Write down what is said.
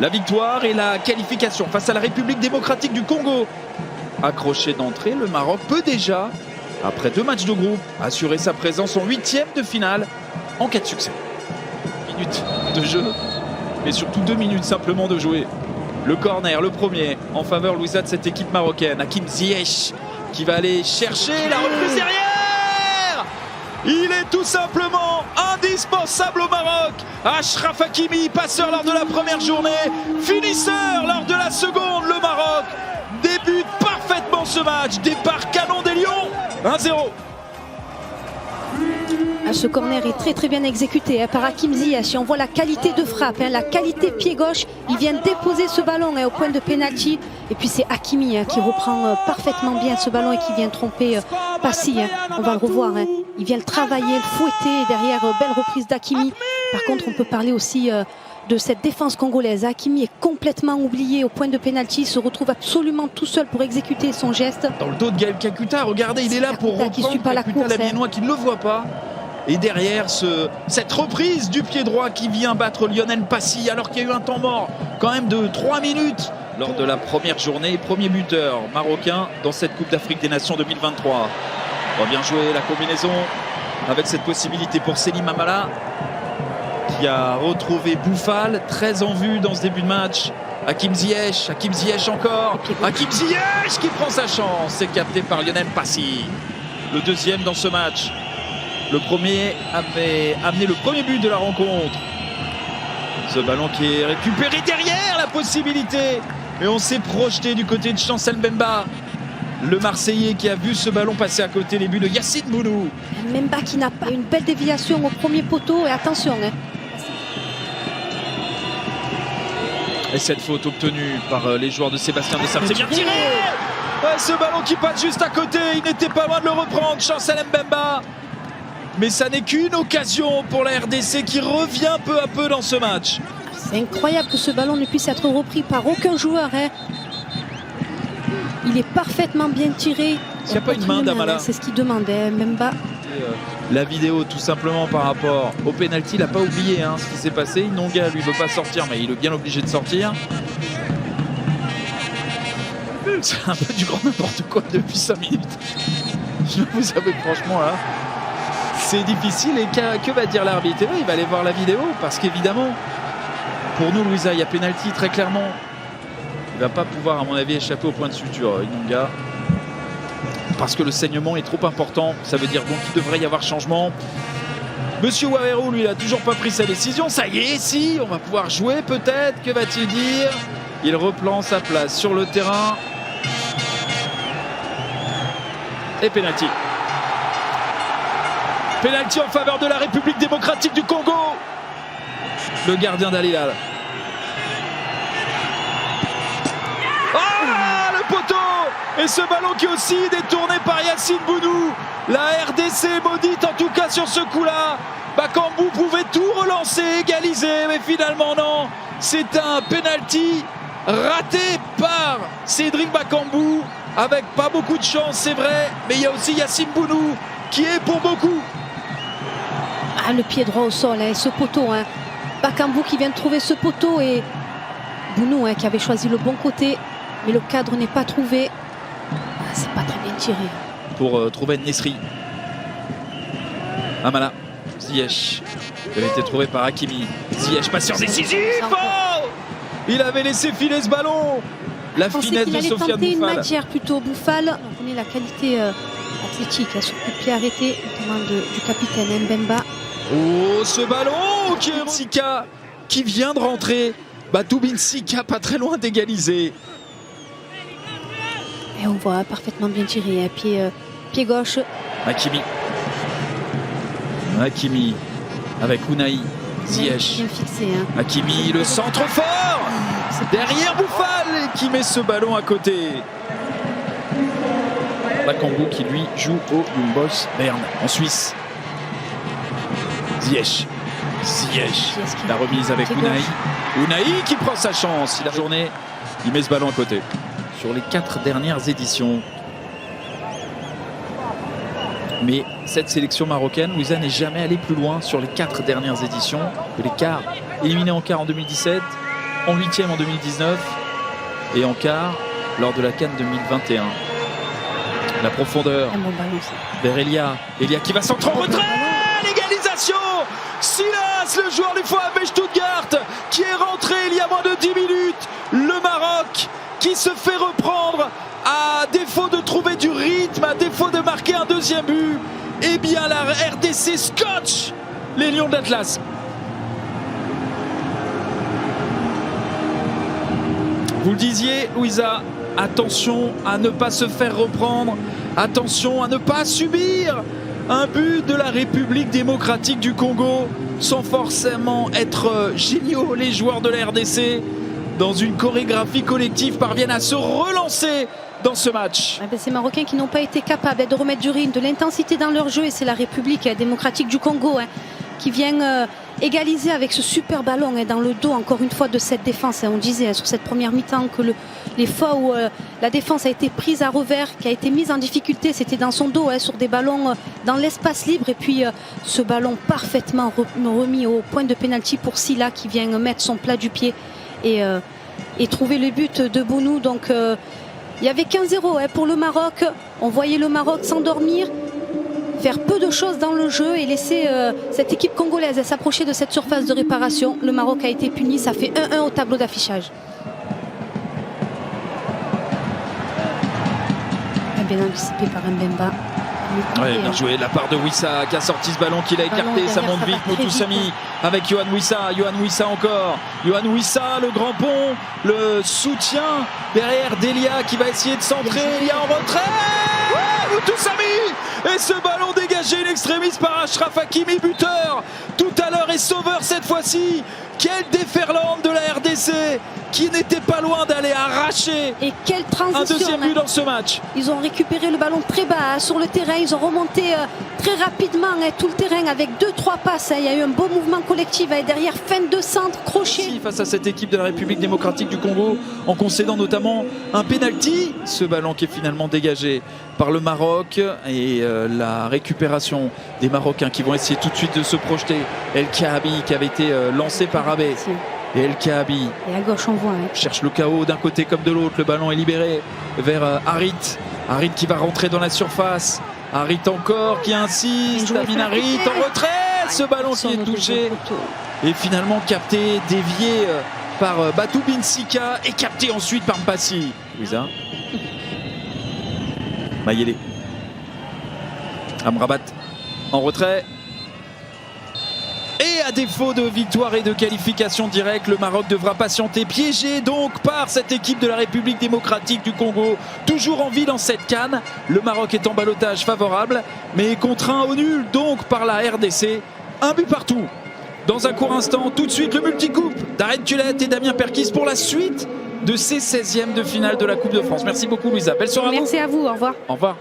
La victoire et la qualification face à la République démocratique du Congo. Accroché d'entrée, le Maroc peut déjà, après 2 matchs de groupe, assurer sa présence en 8e de finale en cas de succès. Minutes de jeu, mais surtout 2 minutes simplement de jouer. Le corner, le premier, en faveur, Louisa, de cette équipe marocaine. Hakim Ziyech qui va aller chercher la reprise derrière. Il est tout simplement indispensable au Maroc. Achraf Hakimi, passeur lors de la première journée, finisseur lors de la seconde. Le Maroc débute parfaitement ce match. Départ canon des Lions, 1-0. Ce corner est très bien exécuté par Hakim Ziyech. On voit la qualité de frappe, la qualité pied gauche. Il vient déposer ce ballon au point de pénalty. Et puis c'est Hakimi qui reprend parfaitement bien ce ballon et qui vient tromper Passy. On va le revoir. Il vient le travailler, le fouetter. Derrière, belle reprise d'Hakimi. Par contre, on peut parler aussi de cette défense congolaise. Hakimi est complètement oublié au point de pénalty. Il se retrouve absolument tout seul pour exécuter son geste. Dans le dos de Gaël Kakuta, regardez, il est là pour reprendre Kakuta, l'Amiénois qui ne le voit pas. Et derrière, cette reprise du pied droit qui vient battre Lionel Passy, alors qu'il y a eu un temps mort quand même de 3 minutes lors de la première journée. Premier buteur marocain dans cette Coupe d'Afrique des Nations 2023. On va bien jouer la combinaison avec cette possibilité pour Selim Amala qui a retrouvé Bouffal, très en vue dans ce début de match. Hakim Ziyech encore. Hakim Ziyech qui prend sa chance. C'est capté par Lionel Passy. Le deuxième dans ce match. Le premier avait amené le premier but de la rencontre. Ce ballon qui est récupéré derrière, la possibilité. Et on s'est projeté du côté de Chancel Mbemba. Le Marseillais qui a vu ce ballon passer à côté, les buts de Yacine Bounou. Mbemba qui n'a pas une belle déviation au premier poteau. Et attention. Et cette faute obtenue par les joueurs de Sébastien Desailly. C'est bien tiré. Ouais, ce ballon qui passe juste à côté. Il n'était pas loin de le reprendre, Chancel Mbemba. Mais ça n'est qu'une occasion pour la RDC qui revient peu à peu dans ce match. C'est incroyable que ce ballon ne puisse être repris par aucun joueur. Il est parfaitement bien tiré. Il n'y a pas une main d'Amala. C'est ce qu'il demandait, Mbemba. La vidéo tout simplement par rapport au pénalty, il n'a pas oublié ce qui s'est passé. Nonga lui veut pas sortir, mais il est bien obligé de sortir. C'est un peu du grand n'importe quoi depuis 5 minutes. Je vous avoue franchement là. C'est difficile et que va dire l'arbitre? Il va aller voir la vidéo parce qu'évidemment, pour nous, Louisa, il y a pénalty très clairement. Il ne va pas pouvoir, à mon avis, échapper au point de suture, Inonga. Parce que le saignement est trop important. Ça veut dire donc qu'il devrait y avoir changement. Monsieur Wawerou, lui, il n'a toujours pas pris sa décision. Ça y est, si, on va pouvoir jouer peut-être. Que va-t-il dire? Il reprend sa place sur le terrain. Et pénalty. Pénalty en faveur de la République démocratique du Congo. Le gardien d'Al Hilal. Ah, le poteau. Et ce ballon qui est aussi détourné par Yacine Bounou. La RDC maudite en tout cas sur ce coup-là. Bakambu pouvait tout relancer, égaliser, mais finalement non. C'est un pénalty raté par Cédric Bakambu. Avec pas beaucoup de chance, c'est vrai. Mais il y a aussi Yacine Bounou qui est pour beaucoup. Ah, le pied droit au sol, ce poteau. Bakambu qui vient de trouver ce poteau et Bounou qui avait choisi le bon côté. Mais le cadre n'est pas trouvé. C'est pas très bien tiré. Pour trouver Nesri. Amala. Ziyech. Il avait été trouvé par Hakimi. Ziyech, patient décisif. Oh, il avait laissé filer ce ballon. La finesse de Sofiane Bouffal. Une matière plutôt Bouffal. On connaît la qualité athlétique sur coup de pied arrêté, notamment du capitaine Mbemba. Oh, ce ballon qui est Sika qui vient de rentrer. Toubin Sika pas très loin d'égaliser. Et on voit parfaitement bien tiré, pied gauche. Hakimi avec Unai. Ziyech. Bien fixé. Hakimi, le centre fort. Derrière Bouffal qui met ce ballon à côté. Bakambu qui lui joue au Young Boys Bern en Suisse. Ziyech. La remise avec Unai qui prend sa chance. La journée, il met ce ballon à côté. Sur les 4 dernières éditions. Mais cette sélection marocaine, Louisa n'est jamais allée plus loin sur les 4 dernières éditions. Les quarts, éliminé en quart en 2017, en 8e en 2019 et en quart lors de la CAN 2021. La profondeur vers Elia. Elia qui va centrer en retrait. L'égalisation. Silas, le joueur du VfB Stuttgart, qui est rentré il y a moins de 10 minutes. Le Maroc qui se fait reprendre à défaut de trouver du rythme, à défaut de marquer un deuxième but. Eh bien la RDC scotche les Lions de l'Atlas. Vous le disiez, Louisa, attention à ne pas se faire reprendre, attention à ne pas subir un but de la République démocratique du Congo sans forcément être géniaux. Les joueurs de la RDC, dans une chorégraphie collective, parviennent à se relancer dans ce match. Ces Marocains qui n'ont pas été capables de remettre du rythme, de l'intensité dans leur jeu, et c'est la République démocratique du Congo qui vient égaliser avec ce super ballon dans le dos, encore une fois, de cette défense. On disait sur cette première mi-temps que les fois où la défense a été prise à revers, qui a été mise en difficulté, c'était dans son dos, sur des ballons dans l'espace libre, et puis ce ballon parfaitement remis au point de pénalty pour Silla, qui vient mettre son plat du pied et trouver le but de Bounou. Donc il y avait 15-0 pour le Maroc. On voyait le Maroc s'endormir, faire peu de choses dans le jeu et laisser cette équipe congolaise s'approcher de cette surface de réparation. Le Maroc a été puni, ça fait 1-1 au tableau d'affichage. Bien anticipé par Mbemba. Ouais, bien joué de la part de Wissa qui a sorti ce ballon, qu'il a écarté, ça monte vite. Motoussamy avec Yohan Wissa encore. Yohan Wissa, le grand pont, le soutien derrière Delia qui va essayer de centrer. Elia en retrait. Motoussamy, et ce ballon dégagé in extremis par Achraf Hakimi, buteur tout à l'heure et sauveur cette fois-ci. Quelle déferlante de la RDC qui n'était pas loin d'aller arracher et quelle transition, un deuxième but dans ce match. Ils ont récupéré le ballon très bas sur le terrain, ils ont remonté très rapidement tout le terrain avec 2-3 passes. Il y a eu un beau mouvement collectif et derrière fin de centre, crochet. Face à cette équipe de la République démocratique du Congo, en concédant notamment un penalty, ce ballon qui est finalement dégagé par le Maroc, et la récupération des Marocains qui vont essayer tout de suite de se projeter. El Kaabi qui avait été lancé par Abé. Et El Kaabi. Et à gauche, on voit. Cherche le chaos d'un côté comme de l'autre. Le ballon est libéré vers Harit. Harit qui va rentrer dans la surface. Harit encore qui insiste. Amin Harit en retrait. Ce ballon qui est touché. Et finalement capté, dévié par Batou Binsika et capté ensuite par Mpassi. Louisa. Mayele. Amrabat en retrait. Et à défaut de victoire et de qualification directe, le Maroc devra patienter, piégé donc par cette équipe de la République démocratique du Congo, toujours en vie dans cette CAN. Le Maroc est en ballottage favorable, mais contraint au nul donc par la RDC. Un but partout. Dans un court instant, tout de suite le multicoupe d'Arène Tulette et Damien Perkis pour la suite de ces 16e de finale de la Coupe de France. Merci beaucoup Louisa. Belle soirée à vous. Merci à vous, au revoir. Au revoir.